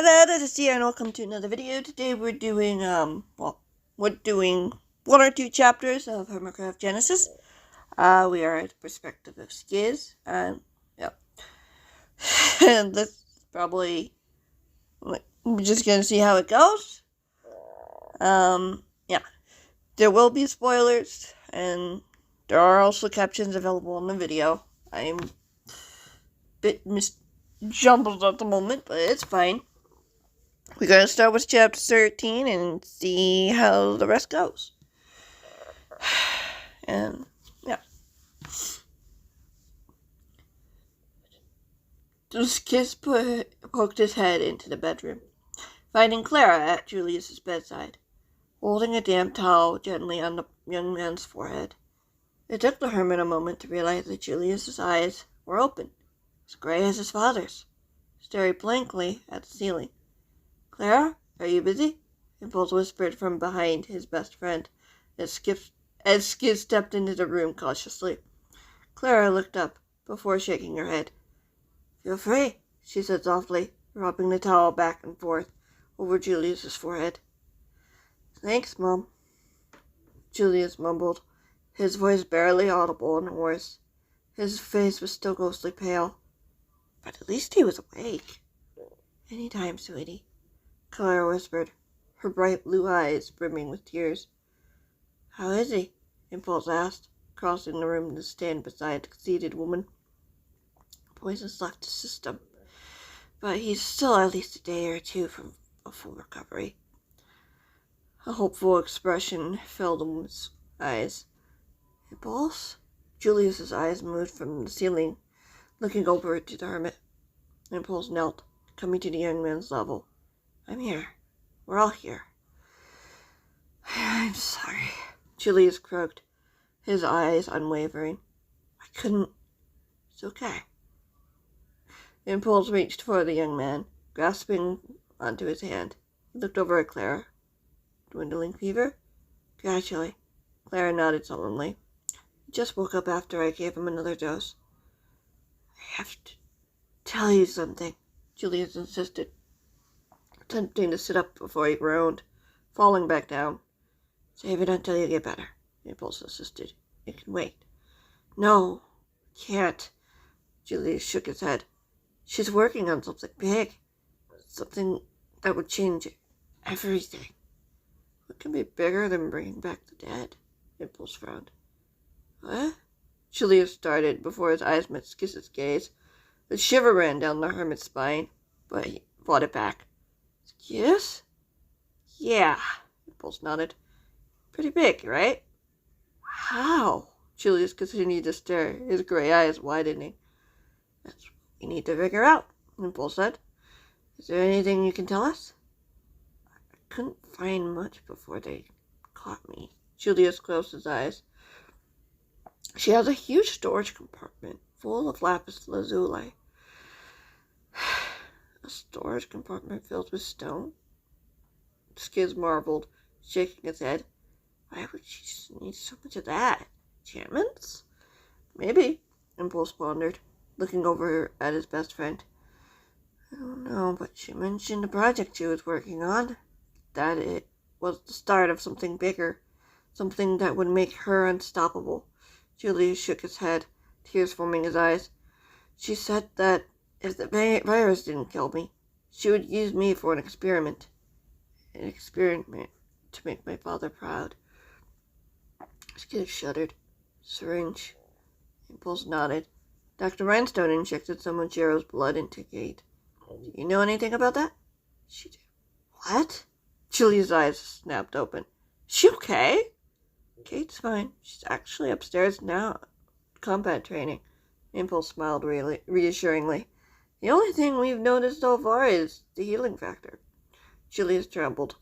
Hello, this is Tia and welcome to another video. Today we're doing, we're doing one or two chapters of Hermitcraft Genesis. We are at the perspective of Skizz, and, yeah. And this is probably, we're just gonna see how it goes. Yeah. There will be spoilers, and there are also captions available on the video. I'm a bit jumbled at the moment, but it's fine. We're going to start with chapter 13 and see how the rest goes. And, yeah. Skizz poked his head into the bedroom, finding Clara at Julius's bedside, holding a damp towel gently on the young man's forehead. It took the hermit a moment to realize that Julius's eyes were open, as gray as his father's, staring blankly at the ceiling. "Clara, are you busy?" Impulse whispered from behind his best friend, as Skizz stepped into the room cautiously. Clara looked up, before shaking her head. "Feel free," she said softly, rubbing the towel back and forth over Julius's forehead. "Thanks, Mom," Julius mumbled, his voice barely audible and hoarse. His face was still ghostly pale, but at least he was awake. "Any time, sweetie," Clara whispered, her bright blue eyes brimming with tears. "How is he?" Impulse asked, crossing the room to stand beside the seated woman. "Poison's left his system, but he's still at least a day or two from a full recovery." A hopeful expression filled the woman's eyes. "Impulse?" Julius's eyes moved from the ceiling, looking over to the hermit. Impulse knelt, coming to the young man's level. "I'm here. We're all here." "I'm sorry," Julius croaked, his eyes unwavering. "I couldn't. It's okay." Impulse reached for the young man, grasping onto his hand. He looked over at Clara. "Dwindling fever?" "Gradually." Clara nodded sullenly. "He just woke up after I gave him another dose." "I have to tell you something," Julius insisted, attempting to sit up before he groaned, falling back down. "Save it until you get better," Impulse insisted. "It can wait." "No, can't." Julius shook his head. "She's working on something big. Something that would change everything." "What can be bigger than bringing back the dead?" Impulse frowned. "What?" Julius started before his eyes met Skizz's gaze. A shiver ran down the hermit's spine, but he fought it back. "Skizz?" "Yeah," Impulse nodded. "Pretty big, right?" "How?" Julius continued to stare, his gray eyes widening. "That's what we need to figure out," Impulse said. "Is there anything you can tell us?" "I couldn't find much before they caught me." Julius closed his eyes. "She has a huge storage compartment full of lapis lazuli." "A storage compartment filled with stone?" Skizz marveled, shaking his head. "Why would she need so much of that? Enchantments?" "Maybe," Impulse pondered, looking over at his best friend. "I don't know, but she mentioned a project she was working on. That it was the start of something bigger, something that would make her unstoppable." Julius shook his head, tears filling his eyes. "She said that if the virus didn't kill me, she would use me for an experiment. An experiment to make my father proud." Skizz shuddered. "Syringe." Impulse nodded. "Dr. Rhinestone injected some of Jiro's blood into Kate. Do you know anything about that?" "She did." "What?" Julia's eyes snapped open. "Is she okay?" "Kate's fine. She's actually upstairs now, combat training." Impulse smiled reassuringly. "The only thing we've noticed so far is the healing factor." Julius trembled.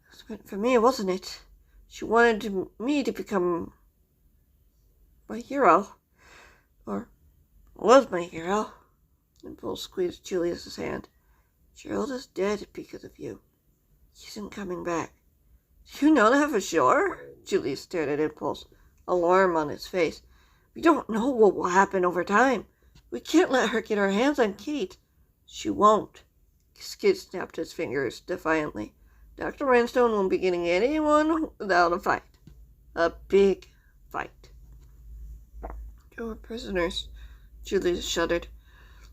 "It was meant for me, wasn't it? She wanted me to become my hero. Or was my hero." Impulse squeezed Julius's hand. "Gerald is dead because of you. He isn't coming back." "Do you know that for sure?" Julius stared at Impulse, alarm on his face. "We don't know what will happen over time. We can't let her get her hands on Kate." "She won't." Skizz snapped his fingers defiantly. Dr. Rhinestone won't be getting anyone without a fight. A big fight. They were prisoners. Julius shuddered,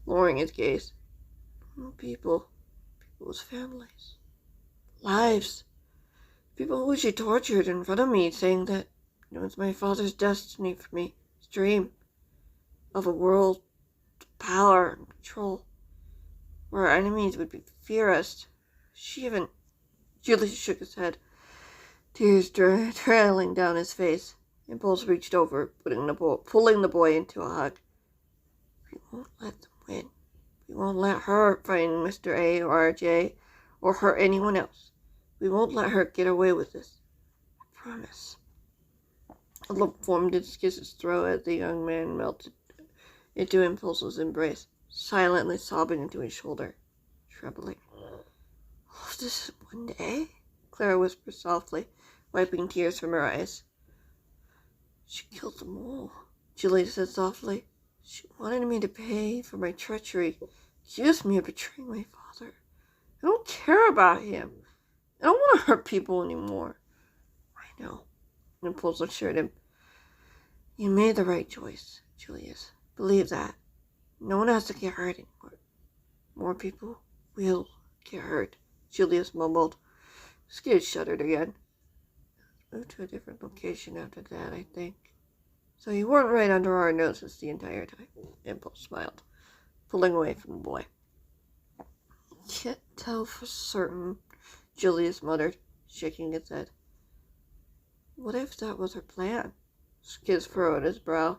lowering his gaze. People's families. Lives. People who she tortured in front of me, saying that it was my father's destiny for me. His dream of a world of power and control, where our enemies would fear us. Julius shook his head, tears trailing down his face. Impulse reached over, pulling the boy into a hug. We won't let them win. We won't let her find Mr. A or RJ or hurt anyone else. We won't let her get away with this. I promise. A lump formed in Skizz's throat as the young man melted into Impulse's embrace, silently sobbing into his shoulder, trembling. All of this in one day? Clara whispered softly, wiping tears from her eyes. She killed them all, Julia said softly. She wanted me to pay for my treachery, accused me of betraying my father. I don't care about him. I don't want to hurt people anymore. I know, Impulse assured him. You made the right choice, Julius. Believe that. No one has to get hurt anymore. More people will get hurt, Julius mumbled. Skizz shuddered again. Moved to a different location after that, I think. So you weren't right under our noses the entire time, Impulse smiled, pulling away from the boy. Can't tell for certain, Julius muttered, shaking his head. What if that was her plan? Skizz furrowed his brow.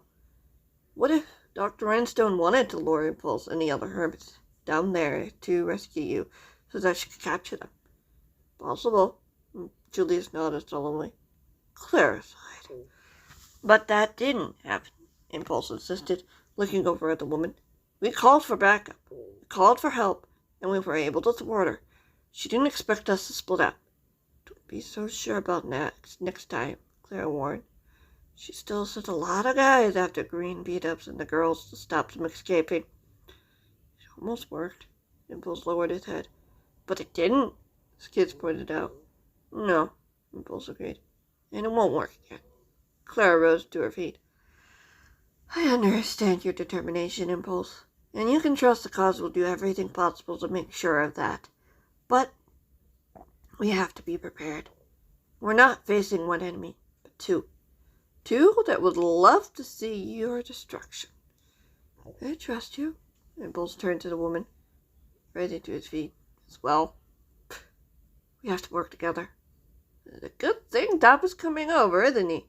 What if Dr. Rhinestone wanted to lure Impulse and the other hermits down there to rescue you so that she could capture them? Possible, Julius nodded solemnly. Clara sighed. But that didn't happen, Impulse insisted, looking over at the woman. We called for backup, we called for help, and we were able to thwart her. She didn't expect us to split up. Don't be so sure about next time, Clara warned. She still sent a lot of guys after Green beat-ups and the girls to stop them escaping. It almost worked. Impulse lowered his head. But it didn't, Skizz pointed out. No, Impulse agreed. And it won't work again. Clara rose to her feet. I understand your determination, Impulse, and you can trust the cause will do everything possible to make sure of that. But we have to be prepared. We're not facing one enemy, but two. Two that would love to see your destruction. I trust you. Impulse turned to the woman, rising to his feet. As well, we have to work together. It's a good thing Top is coming over, isn't he?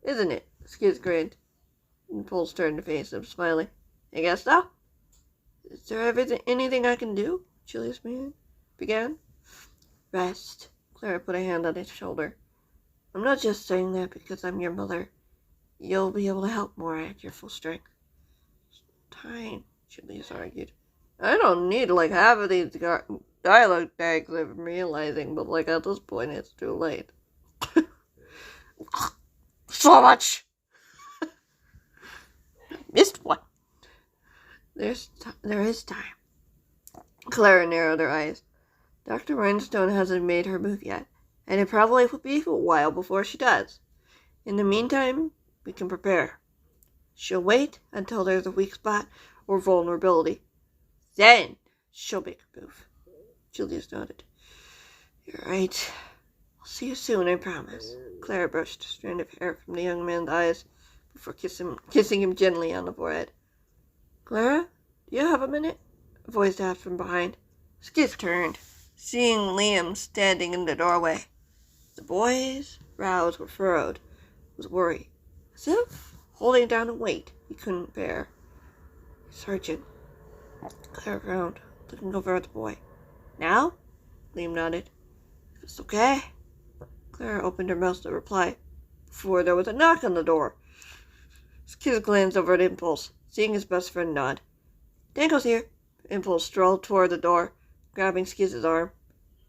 Isn't it? Skizz grinned. Impulse turned to face him, smiling. I guess so. Is there anything I can do? Julius began. Rest. Clara put a hand on his shoulder. I'm not just saying that because I'm your mother. You'll be able to help more at your full strength. Time, Julius argued. I don't need half of these dialogue tags I'm realizing, but at this point it's too late. So much! Missed one. There is time. Clara narrowed her eyes. Dr. Rhinestone hasn't made her move yet, and it probably will be a while before she does. In the meantime, we can prepare. She'll wait until there's a weak spot or vulnerability. Then she'll make a move. Julius nodded. You're right. I'll see you soon, I promise. Clara brushed a strand of hair from the young man's eyes before kissing him gently on the forehead. Clara, do you have a minute? A voice asked from behind. Skizz turned, seeing Liam standing in the doorway. The boy's brows were furrowed with worry, as if holding down a weight he couldn't bear. Sergeant. Clara frowned, looking over at the boy. Now? Liam nodded. It's okay. Clara opened her mouth to reply, before there was a knock on the door. Skizz glanced over at Impulse, seeing his best friend nod. Dango's here. Impulse strolled toward the door, grabbing Skizz's arm.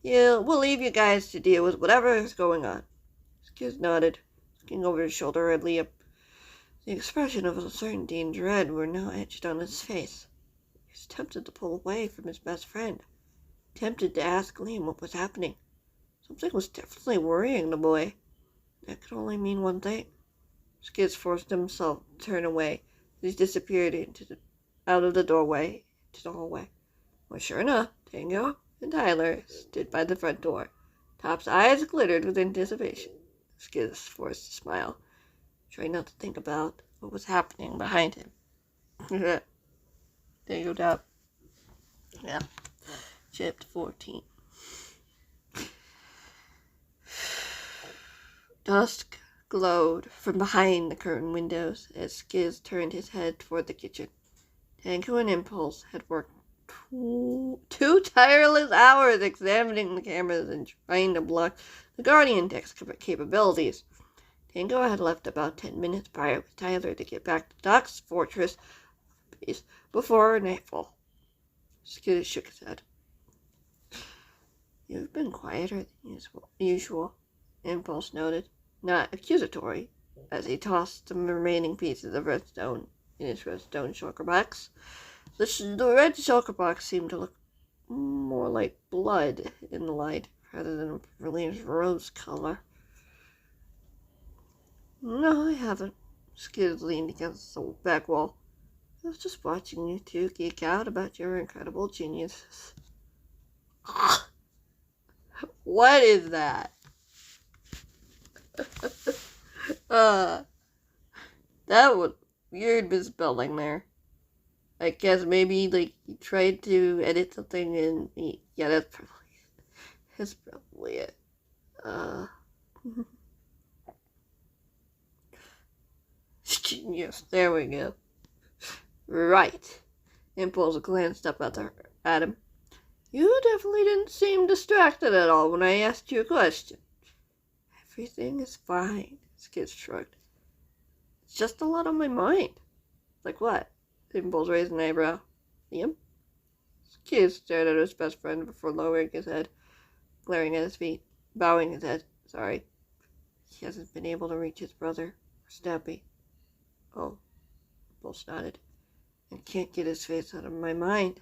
Yeah, we'll leave you guys to deal with whatever is going on. Skizz nodded, looking over his shoulder at Liam. The expression of uncertainty and dread were now etched on his face. He was tempted to pull away from his best friend, tempted to ask Liam what was happening. Something was definitely worrying the boy. That could only mean one thing. Skizz forced himself to turn away as he disappeared out of the doorway to the hallway. Well, sure enough, Tango and Tyler stood by the front door. Top's eyes glittered with anticipation. Skizz forced a smile, trying not to think about what was happening behind him. Tango Top. Yeah. Chapter 14. Dusk glowed from behind the curtained windows as Skizz turned his head toward the kitchen. Tango and Impulse had worked two tireless hours examining the cameras and trying to block the Guardian Deck's capabilities. Tango had left about 10 minutes prior with Tyler to get back to Doc's fortress base before nightfall. Skizz shook his head. You've been quieter than usual, Impulse noted, not accusatory, as he tossed the remaining pieces of redstone in his redstone shulker box. The red shulker box seemed to look more like blood in the light rather than Liam's rose color. No, I haven't. Skizz leaned against the back wall. I was just watching you two geek out about your incredible geniuses. What is that? That was weird misspelling there. I guess maybe like you tried to edit something and yeah, that's probably it. Genius. There we go. Right. Impulse glanced up at him. You definitely didn't seem distracted at all when I asked you a question. Everything is fine, Skizz shrugged. It's just a lot on my mind. Like what? Impulse raised an eyebrow. Liam? Skizz stared at his best friend before lowering his head, glaring at his feet, bowing his head. Sorry. He hasn't been able to reach his brother, or Stampy. Oh. Impulse nodded. And can't get his face out of my mind.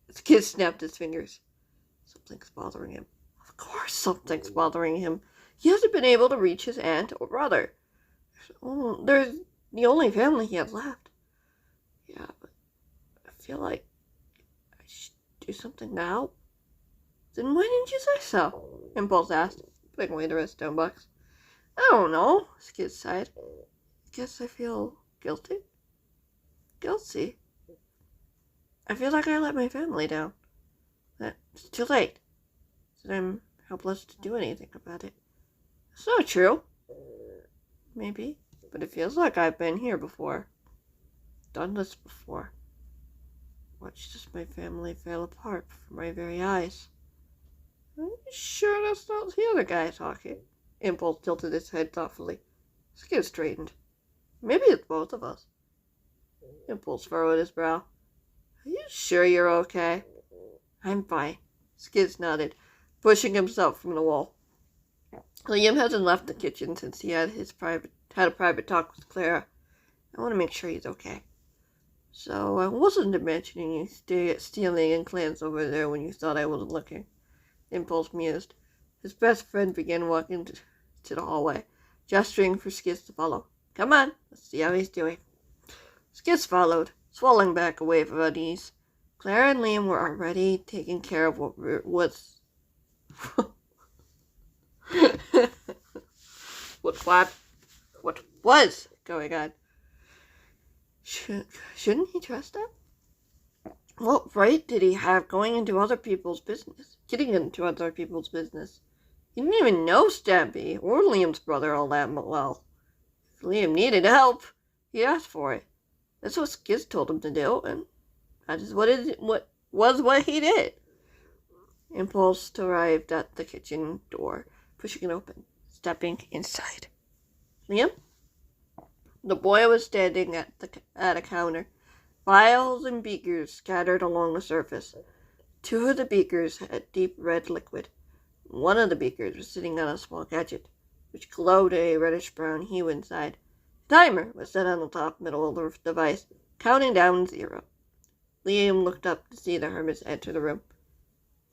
Skizz snapped his fingers. Something's bothering him. Of course something's bothering him. He hasn't been able to reach his aunt or brother. They're the only family he has left. Yeah, but I feel like I should do something now. Then why didn't you say so? Impulse asked, putting away the redstone box. I don't know, Skizz sighed. Guess I feel guilty. Guilty? I feel like I let my family down. That it's too late. That I'm helpless to do anything about it. It's not true. Maybe, but it feels like I've been here before. Done this before. Watched as my family fell apart before my very eyes. Are you sure that's not the other guy talking? Impulse tilted his head thoughtfully. Skizz straightened. Maybe it's both of us. Impulse furrowed his brow. Are you sure you're okay? I'm fine. Skizz nodded, pushing himself from the wall. Liam hasn't left the kitchen since he had a private talk with Clara. I want to make sure he's okay. So I wasn't imagining you stealing and clans over there when you thought I wasn't looking. Impulse mused. His best friend began walking to the hallway, gesturing for Skizz to follow. Come on, let's see how he's doing. Skizz followed, swallowing back a wave of unease. Clara and Liam were already taking care of what was... what was going on. Shouldn't he trust them? What right did he have getting into other people's business? He didn't even know Stampy or Liam's brother all that well. If Liam needed help, he asked for it. That's what Skizz told him to do, and that is what he did. Impulse arrived at the kitchen door, pushing it open, stepping inside. Liam? The boy was standing at a counter, vials and beakers scattered along the surface. Two of the beakers had deep red liquid. One of the beakers was sitting on a small gadget, which glowed a reddish-brown hue inside. The timer was set on the top middle of the device, counting down 0. Liam looked up to see the hermits enter the room.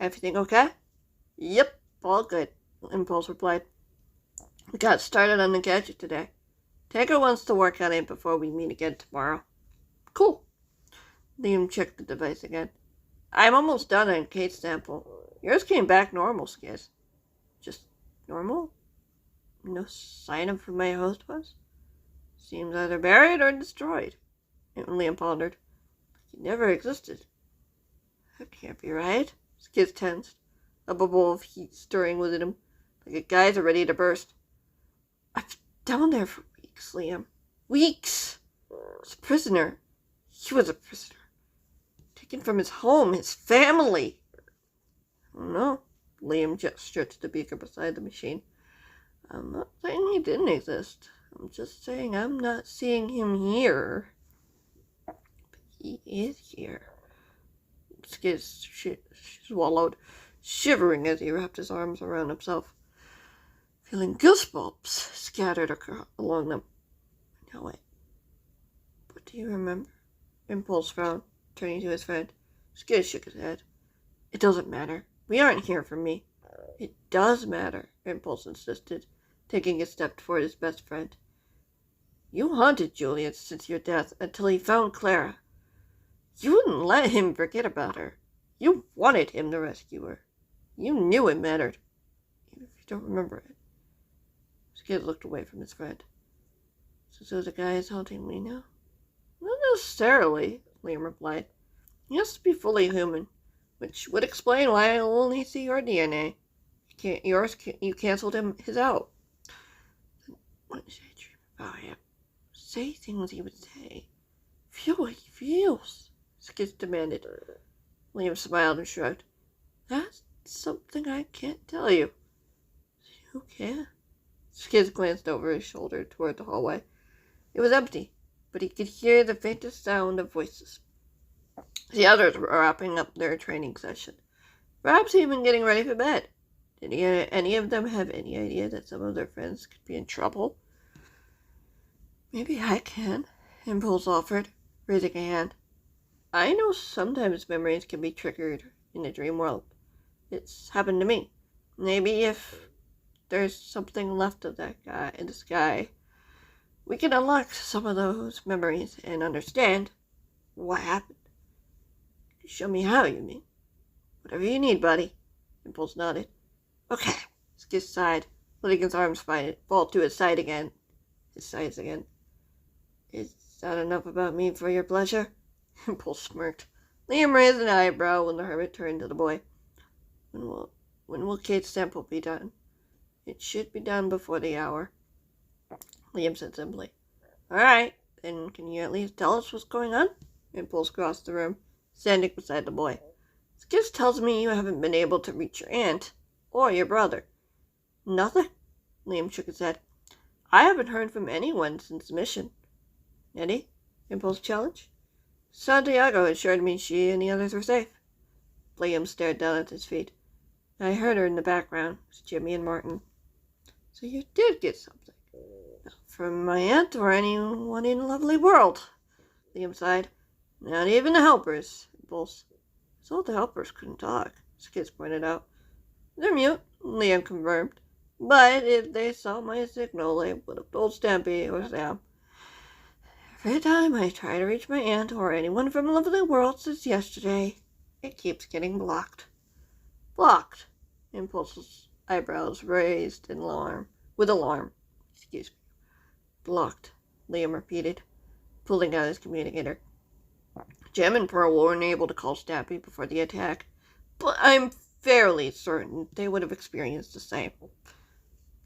Everything okay? Yep, all good, Impulse replied. We got started on the gadget today. Tango wants to work on it before we meet again tomorrow. Cool. Liam checked the device again. I'm almost done on Kate's sample. Yours came back normal, Skizz. Just normal? No sign of who my host was? Seems either buried or destroyed. Liam pondered. He never existed. That can't be right. Skizz tensed, a bubble of heat stirring within him, like a geyser ready to burst. I've been down there for weeks, Liam. Weeks! As a prisoner. He was a prisoner. Taken from his home, his family. No, Liam gestured to the beaker beside the machine. I'm not saying he didn't exist. I'm just saying I'm not seeing him here. But he is here. Skizz swallowed, shivering as he wrapped his arms around himself, feeling goosebumps scattered along them. Now wait. What do you remember? Impulse frowned, turning to his friend. Skizz shook his head. It doesn't matter. We aren't here for me. It does matter, Impulse insisted, taking a step toward his best friend. You haunted Julian since your death until he found Clara. You wouldn't let him forget about her. You wanted him to rescue her. You knew it mattered, even if you don't remember it. Skizz looked away from his friend. So the guy is haunting me now? Not necessarily, Liam replied. He has to be fully human, which would explain why I only see your DNA. You canceled his out. What did I dream about him? Say things he would say. Feel what he feels, Skizz demanded. Liam smiled and shrugged. That's something I can't tell you. You can. Skizz glanced over his shoulder toward the hallway. It was empty, but he could hear the faintest sound of voices. The others were wrapping up their training session, perhaps even getting ready for bed. Did any of them have any idea that some of their friends could be in trouble? Maybe I can, Impulse offered, raising a hand. I know sometimes memories can be triggered in the dream world. It's happened to me. Maybe if there's something left of that guy in the sky, we can unlock some of those memories and understand what happened. Show me how, you mean? Whatever you need, buddy. Impulse nodded. Okay, Skizz sighed, letting his arms fall to his sides again. Is that enough about me for your pleasure? Impulse smirked. Liam raised an eyebrow when the hermit turned to the boy. When will Kate's sample be done? It should be done before the hour, Liam said simply. All right, then can you at least tell us what's going on? Impulse crossed the room, standing beside the boy. Skizz tells me you haven't been able to reach your aunt or your brother. Nothing? Liam shook his head. I haven't heard from anyone since the mission. Eddie? Impulse challenged. Santiago assured me she and the others were safe. Liam stared down at his feet. I heard her in the background. It was Jimmy and Martin. So you did get something. Not from my aunt or anyone in Lovely World. Liam sighed. Not even the helpers. Impulse. So the helpers couldn't talk, Skizz pointed out. They're mute, Liam confirmed. But if they saw my signal, they would have told Stampy or Sam. Every time I try to reach my aunt or anyone from Lovely World since yesterday, it keeps getting blocked. Blocked. Impulse's eyebrows raised in alarm. Excuse me. Blocked, Liam repeated, pulling out his communicator. Jem and Pearl weren't able to call Stampy before the attack, but I'm fairly certain they would have experienced the same.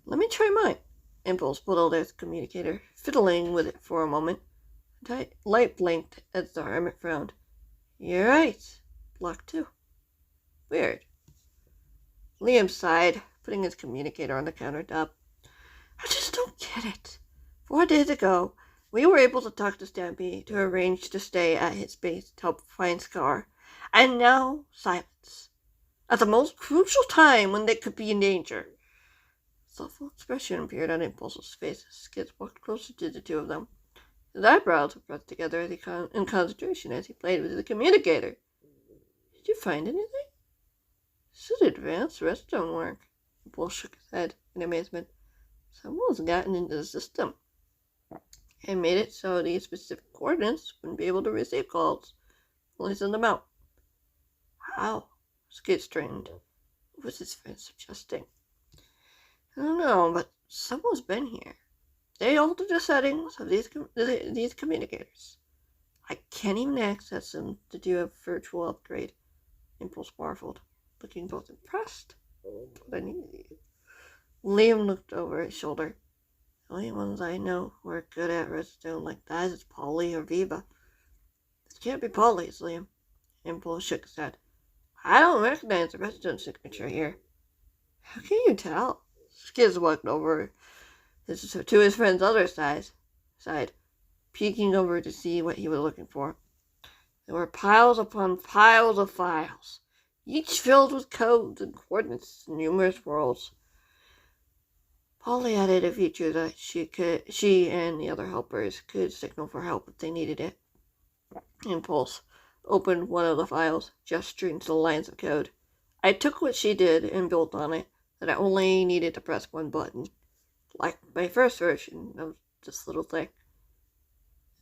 Let me try mine. Impulse pulled out his communicator, fiddling with it for a moment. Light blinked as the hermit frowned. You're right. Blocked too. Weird. Liam sighed, putting his communicator on the countertop. I just don't get it. 4 days ago, we were able to talk to Stampy to arrange to stay at his base to help find Scar. And now, silence. At the most crucial time when they could be in danger. A thoughtful expression appeared on Impulse's face as Skizz walked closer to the two of them. His eyebrows were pressed together in concentration as he played with the communicator. Did you find anything? This is advanced redstone work. Bull shook his head in amazement. Someone's gotten into the system and made it so these specific coordinates wouldn't be able to receive calls. Only send them out. How? Skizz strained. What was his friend suggesting? I don't know, but someone's been here. They altered the settings of these communicators. I can't even access them to do a virtual upgrade. Impulse marveled, looking both impressed but uneasy. Liam looked over his shoulder. The only ones I know who are good at redstone like that is Polly or Viva. This can't be Polly's, Liam. Impulse shook his head. I don't recognize the redstone signature here. How can you tell? Skizz walked over to his friend's other side, peeking over to see what he was looking for. There were piles upon piles of files, each filled with codes and coordinates in numerous worlds. Polly added a feature that she and the other helpers could signal for help if they needed it. Impulse opened one of the files, gesturing to the lines of code. I took what she did and built on it, that I only needed to press one button, like my first version of this little thing.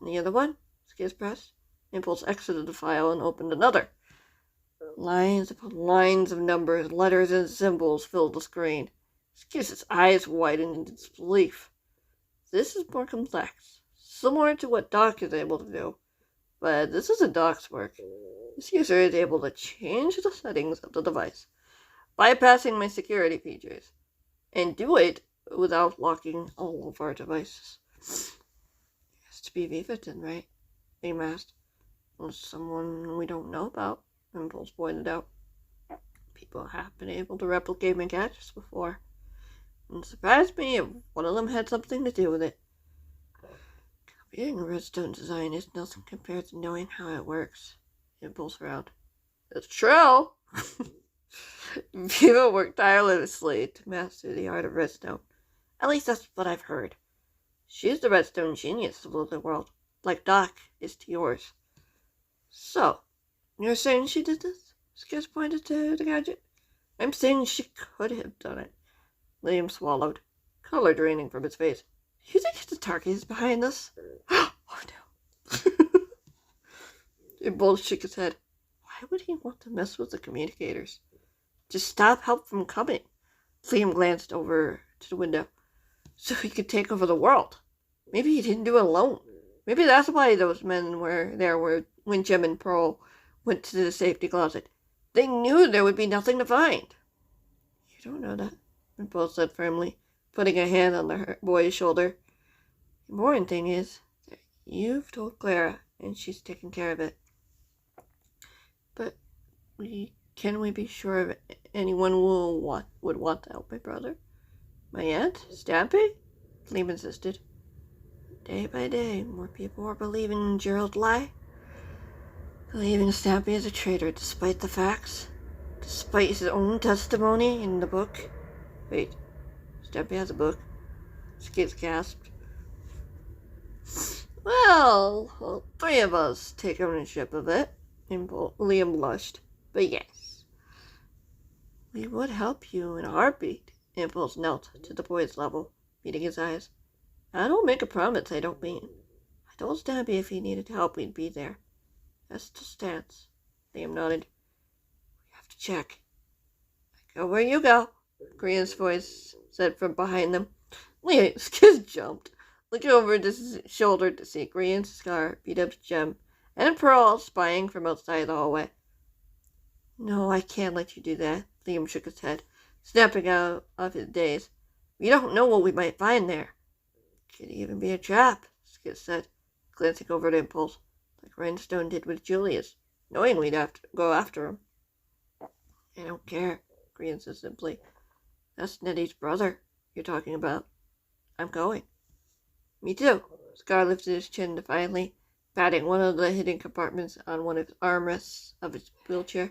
And the other one? Skizz pressed. Impulse exited the file and opened another. Lines upon lines of numbers, letters, and symbols filled the screen. Skizz's eyes widened in disbelief. This is more complex, similar to what Doc is able to do. But this isn't Doc's work. This user is able to change the settings of the device, bypassing my security features, and do it without locking all of our devices. It has to be Vivaton, right? Liam asked. Well, someone we don't know about, Impulse pointed out. People have been able to replicate my gadgets before. It surprised me if one of them had something to do with it. Copying redstone design is nothing compared to knowing how it works. Impulse frowned. It's true! Viva worked tirelessly to master the art of redstone. At least that's what I've heard. She's the redstone genius of the world, like Doc is to yours. So, you're saying she did this? Skizz pointed to the gadget. I'm saying she could have done it. Liam swallowed, color draining from his face. You think the target is behind this? Oh no. Impulse shook his head. Why would he want to mess with the communicators? To stop help from coming. Liam glanced over to the window. So he could take over the world. Maybe he didn't do it alone. Maybe that's why those men were there when Jim and Pearl went to the safety closet. They knew there would be nothing to find. You don't know that, Impulse said firmly, putting a hand on the boy's shoulder. The important thing is that you've told Clara, and she's taking care of it. But can we be sure if anyone would want to help my brother? My aunt? Stampy? Liam insisted. Day by day, more people are believing in Gerald's lie. Believing Stampy is a traitor despite the facts. Despite his own testimony in the book. Wait, Stampy has a book? Skizz gasped. Well, all three of us take ownership of it. Liam blushed. But yes. We would help you in a heartbeat. Impulse knelt to the boy's level, meeting his eyes. I don't make a promise I don't mean. I told Stampy if he needed help, we'd be there. That still stands. Liam nodded. We have to check. I go where you go, Korean's voice said from behind them. Skizz jumped, looking over his shoulder to see Korean, Scar, beat-up Gem, and Pearl spying from outside the hallway. No, I can't let you do that, Liam shook his head, snapping out of his daze. We don't know what we might find there. Could even be a trap, Skizz said, glancing over at Impulse, like Rhinestone did with Julius, knowing we'd have to go after him. I don't care, Korean said simply. That's Nettie's brother you're talking about. I'm going. Me too. Scar lifted his chin defiantly, patting one of the hidden compartments on one of the armrests of his wheelchair.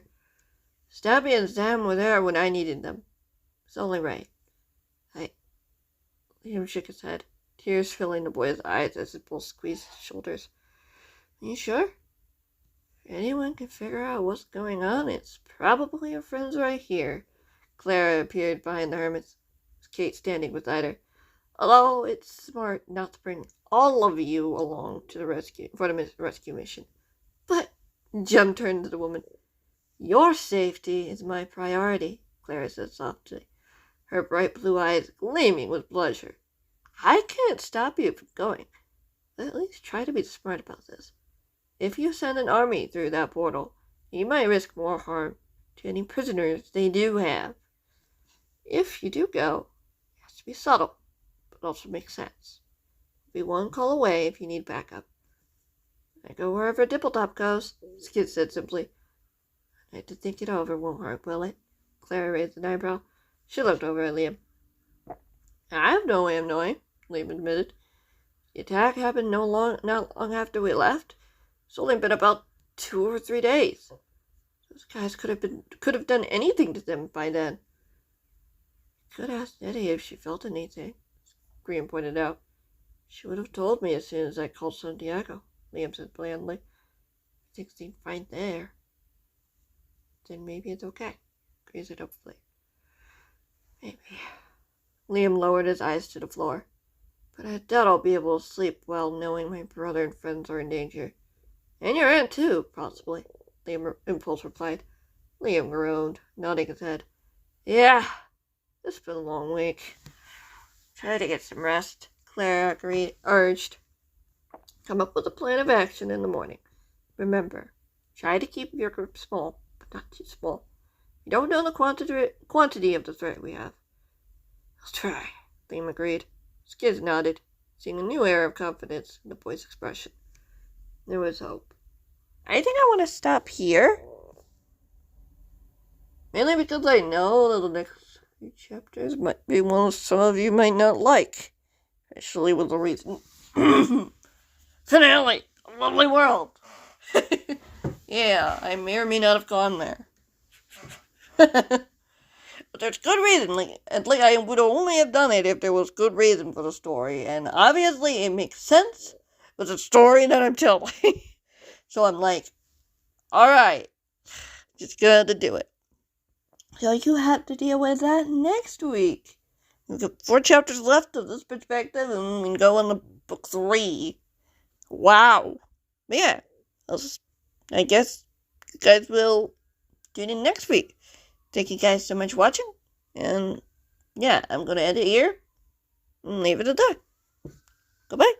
Stabby and Sam were there when I needed them. It's only right. Liam shook his head, tears filling the boy's eyes as Impulse squeezed his shoulders. Are you sure? If anyone can figure out what's going on, it's probably your friends right here. Clara appeared behind the hermits, with Kate standing beside her. Although it's smart not to bring all of you along to the rescue mission. But Jem turned to the woman. Your safety is my priority, Clara said softly, her bright blue eyes gleaming with pleasure. I can't stop you from going, but at least try to be smart about this. If you send an army through that portal, you might risk more harm to any prisoners they do have. If you do go, it has to be subtle, but also make sense. Be one call away if you need backup. I go wherever Dippletop goes, Skizz said simply. I had to think it over, won't hurt, will it? Clara raised an eyebrow. She looked over at Liam. I have no way of knowing, Liam admitted. The attack happened not long after we left. It's only been about 2 or 3 days. Those guys could have done anything to them by then. Could ask Nettie if she felt anything, Graham pointed out. She would have told me as soon as I called Santiago, Liam said blandly. Things seem fine there. Then maybe it's okay, Grace said hopefully. Maybe. Liam lowered his eyes to the floor. But I doubt I'll be able to sleep well knowing my brother and friends are in danger. And your aunt, too, possibly, Impulse replied. Liam groaned, nodding his head. Yeah, it's been a long week. Try to get some rest, Clara urged. Come up with a plan of action in the morning. Remember, try to keep your group small, but not too small. You don't know the quantity of the threat we have. I'll try, Liam agreed. Skizz nodded, seeing a new air of confidence in the boy's expression. There was hope. I think I want to stop here. Mainly because I know that the next few chapters might be one some of you might not like. Especially with the reason. Finale! A lovely world! Yeah, I may or may not have gone there. But there's good reason. I would only have done it if there was good reason for the story. And obviously it makes sense with the story that I'm telling. So I'm like, alright, just gonna do it. So you have to deal with that next week. We've got 4 chapters left of this perspective, and we can go on to book 3. Wow. But yeah, I guess you guys will tune in next week. Thank you guys so much for watching. And yeah, I'm going to end it here and leave it at that. Goodbye.